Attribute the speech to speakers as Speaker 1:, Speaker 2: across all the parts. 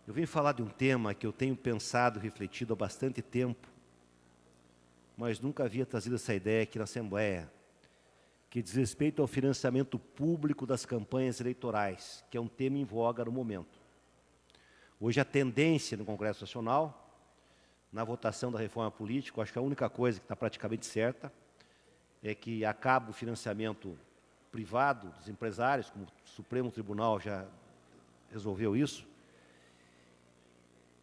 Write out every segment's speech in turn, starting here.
Speaker 1: Eu vim falar de um tema que eu tenho pensado, refletido há bastante tempo, mas nunca havia trazido essa ideia aqui na Assembleia, que diz respeito ao financiamento público das campanhas eleitorais, que é um tema em voga no momento. Hoje a tendência no Congresso Nacional, na votação da reforma política, acho que a única coisa que está praticamente certa é que acaba o financiamento privado dos empresários, como o Supremo Tribunal já resolveu isso,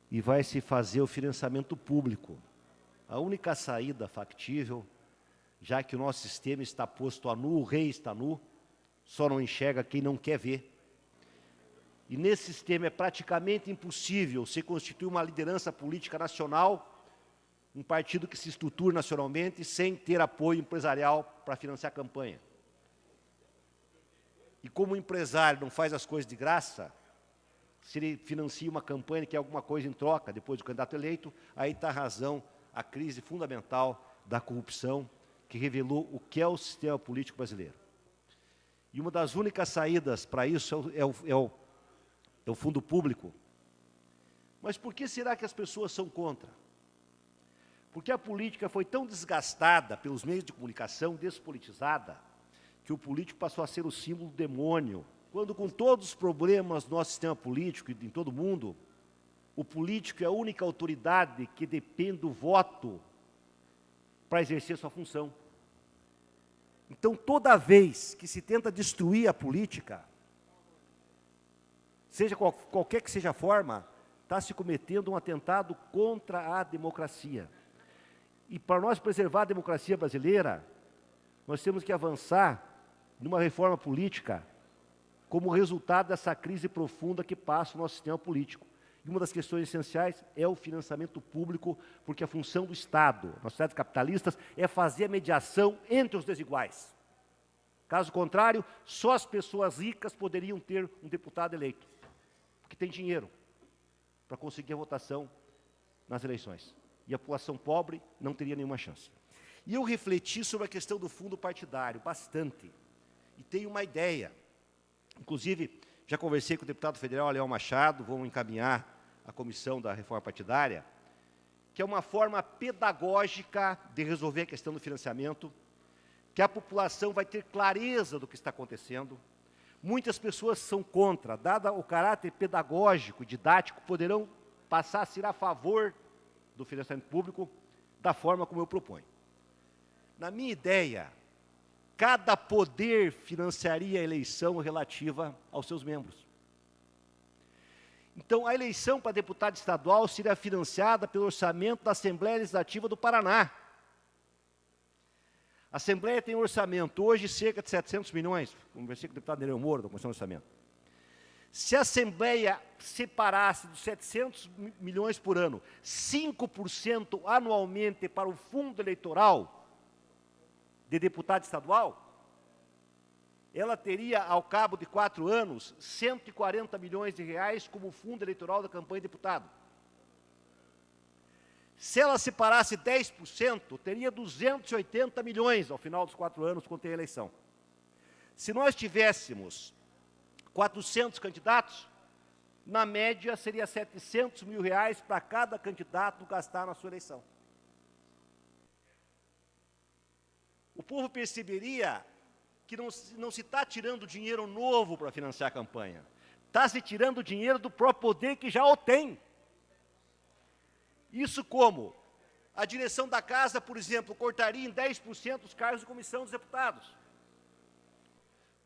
Speaker 1: e vai se fazer o financiamento público. A única saída factível, já que o nosso sistema está posto a nu, o rei está nu, só não enxerga quem não quer ver. E nesse sistema é praticamente impossível se constituir uma liderança política nacional, um partido que se estruture nacionalmente, sem ter apoio empresarial para financiar a campanha. E como o empresário não faz as coisas de graça, se ele financia uma campanha que é alguma coisa em troca, depois do candidato eleito, aí está a razão, a crise fundamental da corrupção, que revelou o que é o sistema político brasileiro. E uma das únicas saídas para isso é o fundo público. Mas por que será que as pessoas são contra? Porque a política foi tão desgastada pelos meios de comunicação, despolitizada, que o político passou a ser o símbolo do demônio. Quando, com todos os problemas do nosso sistema político e em todo o mundo, o político é a única autoridade que depende do voto para exercer sua função. Então, toda vez que se tenta destruir a política, seja qualquer que seja a forma, está se cometendo um atentado contra a democracia. E para nós preservar a democracia brasileira, nós temos que avançar numa reforma política como resultado dessa crise profunda que passa o nosso sistema político. E uma das questões essenciais é o financiamento público, porque a função do Estado, nas sociedades capitalistas, é fazer a mediação entre os desiguais. Caso contrário, só as pessoas ricas poderiam ter um deputado eleito, porque tem dinheiro para conseguir a votação nas eleições. E a população pobre não teria nenhuma chance. E eu refleti sobre a questão do fundo partidário, bastante. E tenho uma ideia. Inclusive, já conversei com o deputado federal Leão Machado, vamos encaminhar a comissão da reforma partidária, que é uma forma pedagógica de resolver a questão do financiamento, que a população vai ter clareza do que está acontecendo. Muitas pessoas são contra, dado o caráter pedagógico e didático, poderão passar a ser a favor do financiamento público da forma como eu proponho. Na minha ideia, cada poder financiaria a eleição relativa aos seus membros. Então, a eleição para deputado estadual seria financiada pelo orçamento da Assembleia Legislativa do Paraná. A Assembleia tem um orçamento, hoje, cerca de 700 milhões. Conversei com o deputado Nereu Moro, da Comissão de Orçamento. Se a Assembleia separasse dos 700 milhões por ano, 5% anualmente para o fundo eleitoral de deputado estadual, ela teria, ao cabo de 4 anos, 140 milhões de reais como fundo eleitoral da campanha de deputado. Se ela separasse 10%, teria 280 milhões ao final dos 4 anos, quando tem a eleição. Se nós tivéssemos 400 candidatos, na média seria 700 mil reais para cada candidato gastar na sua eleição. O povo perceberia que não se está tirando dinheiro novo para financiar a campanha. Está se tirando dinheiro do próprio poder que já o tem. Isso como? A direção da casa, por exemplo, cortaria em 10% os cargos de comissão dos deputados.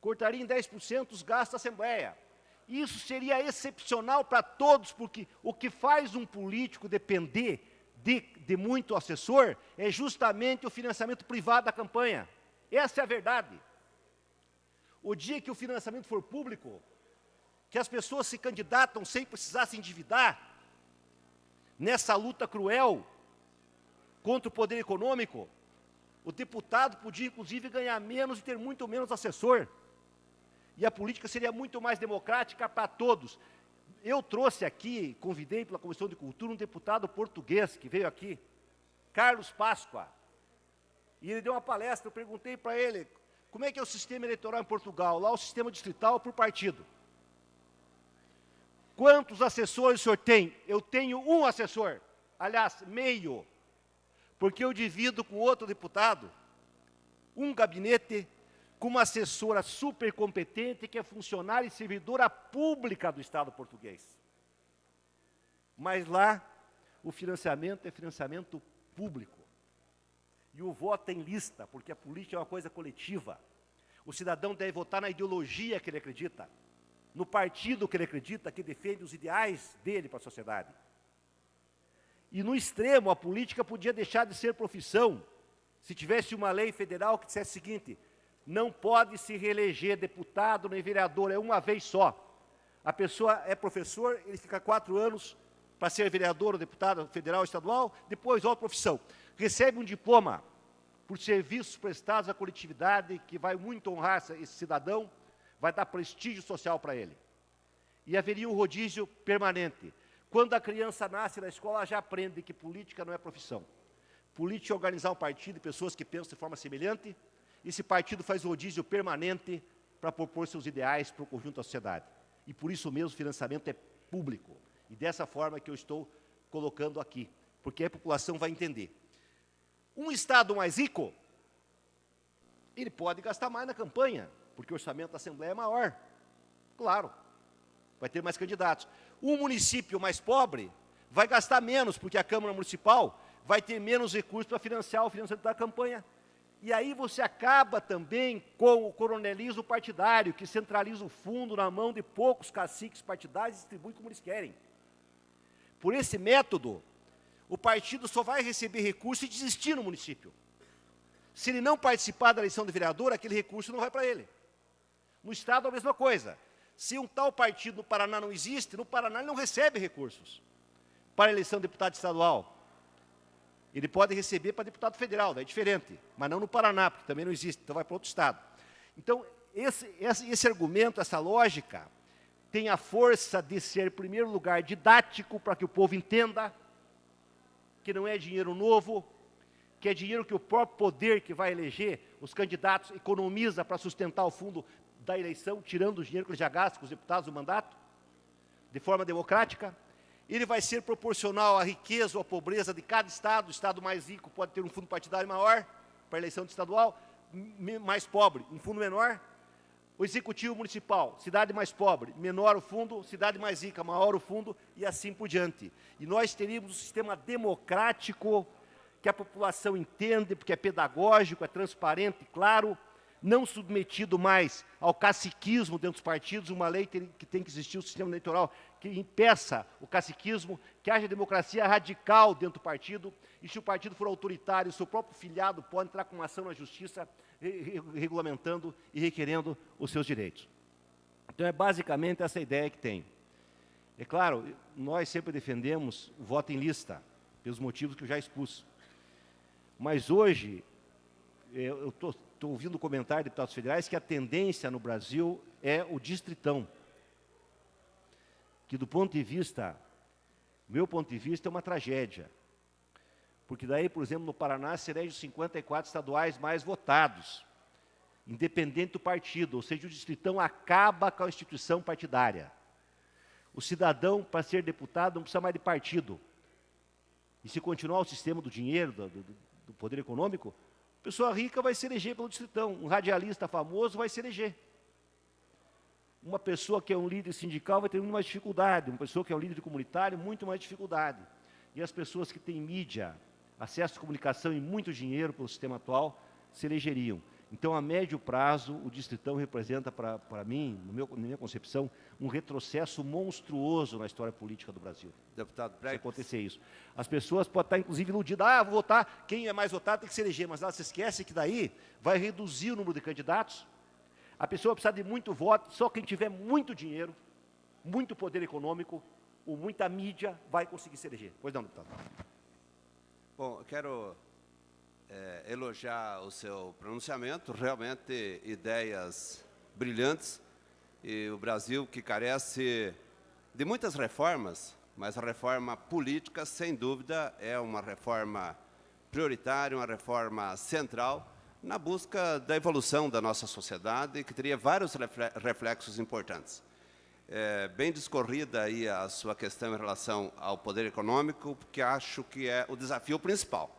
Speaker 1: Cortaria em 10% os gastos da Assembleia. Isso seria excepcional para todos, porque o que faz um político depender de muito assessor é justamente o financiamento privado da campanha. Essa é a verdade. O dia que o financiamento for público, que as pessoas se candidatam sem precisar se endividar, nessa luta cruel contra o poder econômico, o deputado podia, inclusive, ganhar menos e ter muito menos assessor. E a política seria muito mais democrática para todos. Eu trouxe aqui, convidei pela Comissão de Cultura, um deputado português que veio aqui, Carlos Páscoa. E ele deu uma palestra, eu perguntei para ele, como é que é o sistema eleitoral em Portugal? Lá o sistema distrital por partido. Quantos assessores o senhor tem? Eu tenho um assessor. Aliás, meio. Porque eu divido com outro deputado um gabinete com uma assessora super competente que é funcionária e servidora pública do Estado português. Mas lá, o financiamento é financiamento público. E o voto é em lista, porque a política é uma coisa coletiva. O cidadão deve votar na ideologia que ele acredita, no partido que ele acredita, que defende os ideais dele para a sociedade. E no extremo, a política podia deixar de ser profissão, se tivesse uma lei federal que dissesse o seguinte: não pode se reeleger deputado nem vereador, é uma vez só. A pessoa é professor, ele fica 4 anos para ser vereador ou deputado federal ou estadual, depois volta à profissão. Recebe um diploma por serviços prestados à coletividade, que vai muito honrar esse cidadão, vai dar prestígio social para ele. E haveria um rodízio permanente. Quando a criança nasce na escola, ela já aprende que política não é profissão. Política é organizar um partido de pessoas que pensam de forma semelhante. Esse partido faz rodízio permanente para propor seus ideais para o conjunto da sociedade. E por isso mesmo o financiamento é público. E dessa forma que eu estou colocando aqui, porque a população vai entender. Um Estado mais rico, ele pode gastar mais na campanha, porque o orçamento da Assembleia é maior. Claro, vai ter mais candidatos. Um município mais pobre vai gastar menos, porque a Câmara Municipal vai ter menos recursos para financiar o financiamento da campanha. E aí você acaba também com o coronelismo partidário, que centraliza o fundo na mão de poucos caciques partidários e distribui como eles querem. Por esse método, o partido só vai receber recurso e desistir no município. Se ele não participar da eleição de vereador, aquele recurso não vai para ele. No Estado, a mesma coisa. Se um tal partido no Paraná não existe, no Paraná ele não recebe recursos para a eleição de deputado estadual. Ele pode receber para deputado federal, daí é diferente, mas não no Paraná, porque também não existe, então vai para outro Estado. Então, esse argumento, essa lógica, tem a força de ser, em primeiro lugar, didático, para que o povo entenda que não é dinheiro novo, que é dinheiro que o próprio poder que vai eleger os candidatos economiza para sustentar o fundo da eleição, tirando o dinheiro que ele já gasta com os deputados do mandato, de forma democrática. Ele vai ser proporcional à riqueza ou à pobreza de cada Estado. O Estado mais rico pode ter um fundo partidário maior para a eleição de estadual, mais pobre, um fundo menor. O Executivo Municipal, cidade mais pobre, menor o fundo, cidade mais rica, maior o fundo, e assim por diante. E nós teríamos um sistema democrático que a população entende, porque é pedagógico, é transparente, claro, não submetido mais ao caciquismo dentro dos partidos, uma lei que tem que existir, um sistema eleitoral que impeça o caciquismo, que haja democracia radical dentro do partido, e se o partido for autoritário, seu próprio filiado pode entrar com uma ação na justiça, regulamentando e requerendo os seus direitos. Então, é basicamente essa ideia que tem. É claro, nós sempre defendemos o voto em lista, pelos motivos que eu já expus. Mas hoje, eu estou ouvindo comentário de deputados federais que a tendência no Brasil é o distritão, que do ponto de vista, meu ponto de vista, é uma tragédia. Porque daí, por exemplo, no Paraná, se elege os 54 estaduais mais votados, independente do partido, ou seja, o distritão acaba com a instituição partidária. O cidadão, para ser deputado, não precisa mais de partido. E se continuar o sistema do dinheiro, do poder econômico, a pessoa rica vai se eleger pelo distritão, um radialista famoso vai se eleger. Uma pessoa que é um líder sindical vai ter muito mais dificuldade, uma pessoa que é um líder comunitário, muito mais dificuldade. E as pessoas que têm mídia, acesso à comunicação e muito dinheiro pelo sistema atual, se elegeriam. Então, a médio prazo, o distritão representa, para mim, na minha concepção, um retrocesso monstruoso na história política do Brasil.
Speaker 2: Deputado
Speaker 1: Se acontecer isso. As pessoas podem estar, inclusive, iludidas. Vou votar, quem é mais votado tem que se eleger. Mas ela se esquece que daí vai reduzir o número de candidatos. A pessoa precisa de muito voto, só quem tiver muito dinheiro, muito poder econômico, ou muita mídia, vai conseguir se eleger. Pois não, deputado.
Speaker 2: Bom, eu quero elogiar o seu pronunciamento, realmente ideias brilhantes, e o Brasil que carece de muitas reformas, mas a reforma política, sem dúvida, é uma reforma prioritária, uma reforma central, na busca da evolução da nossa sociedade, que teria vários reflexos importantes. bem discorrida aí a sua questão em relação ao poder econômico, porque acho que é o desafio principal.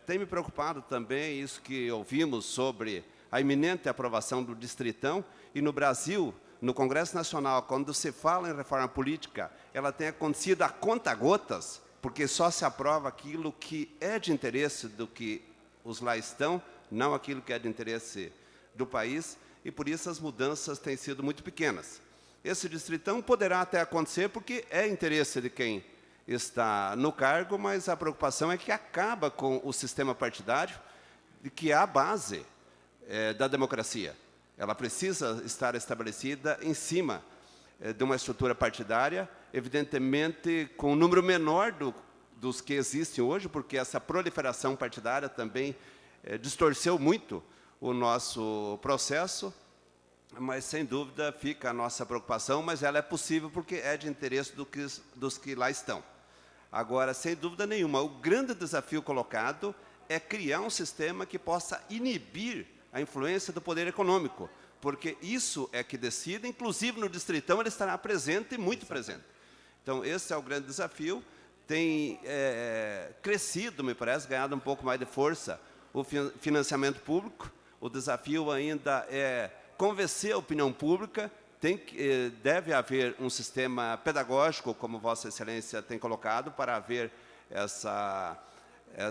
Speaker 2: Tem me preocupado também isso que ouvimos sobre a iminente aprovação do Distritão, e no Brasil, no Congresso Nacional, quando se fala em reforma política, ela tem acontecido a conta-gotas, porque só se aprova aquilo que é de interesse do que os lá estão, não aquilo que é de interesse do país, e por isso as mudanças têm sido muito pequenas. Esse Distritão poderá até acontecer porque é interesse de quem está no cargo, mas a preocupação é que acaba com o sistema partidário, de que é a base da democracia. Ela precisa estar estabelecida em cima de uma estrutura partidária, evidentemente com um número menor dos que existem hoje, porque essa proliferação partidária também distorceu muito o nosso processo, mas, sem dúvida, fica a nossa preocupação, mas ela é possível porque é de interesse dos que lá estão. Agora, sem dúvida nenhuma, o grande desafio colocado é criar um sistema que possa inibir a influência do poder econômico, porque isso é que decide, inclusive no Distritão ele estará presente e muito presente. Então, esse é o grande desafio. Tem crescido, me parece, ganhado um pouco mais de força o financiamento público. O desafio ainda é convencer a opinião pública, deve haver um sistema pedagógico, como Vossa Excelência tem colocado, para haver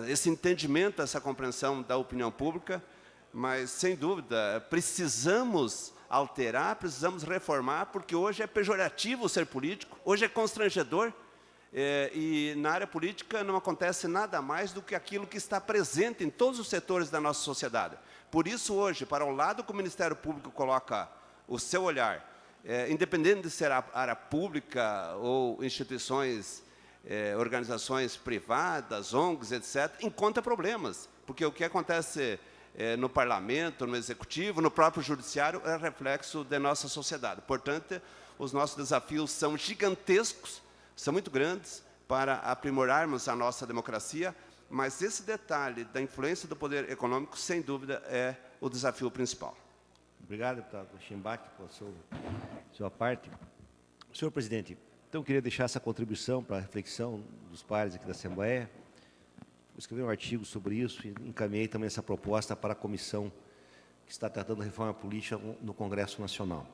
Speaker 2: esse entendimento, essa compreensão da opinião pública, mas, sem dúvida, precisamos alterar, precisamos reformar, porque hoje é pejorativo ser político, hoje é constrangedor, e na área política não acontece nada mais do que aquilo que está presente em todos os setores da nossa sociedade. Por isso, hoje, para o lado que o Ministério Público coloca o seu olhar, independente de ser a área pública ou instituições, organizações privadas, ONGs, etc., encontra problemas, porque o que acontece no Parlamento, no Executivo, no próprio Judiciário, é reflexo da nossa sociedade. Portanto, os nossos desafios são gigantescos, são muito grandes para aprimorarmos a nossa democracia, mas esse detalhe da influência do poder econômico, sem dúvida, é o desafio principal.
Speaker 1: Obrigado, deputado Schimback, pela sua parte. Senhor presidente, então eu queria deixar essa contribuição para a reflexão dos pares aqui da Assembleia. Eu escrevi um artigo sobre isso e encaminhei também essa proposta para a comissão que está tratando da reforma política no Congresso Nacional.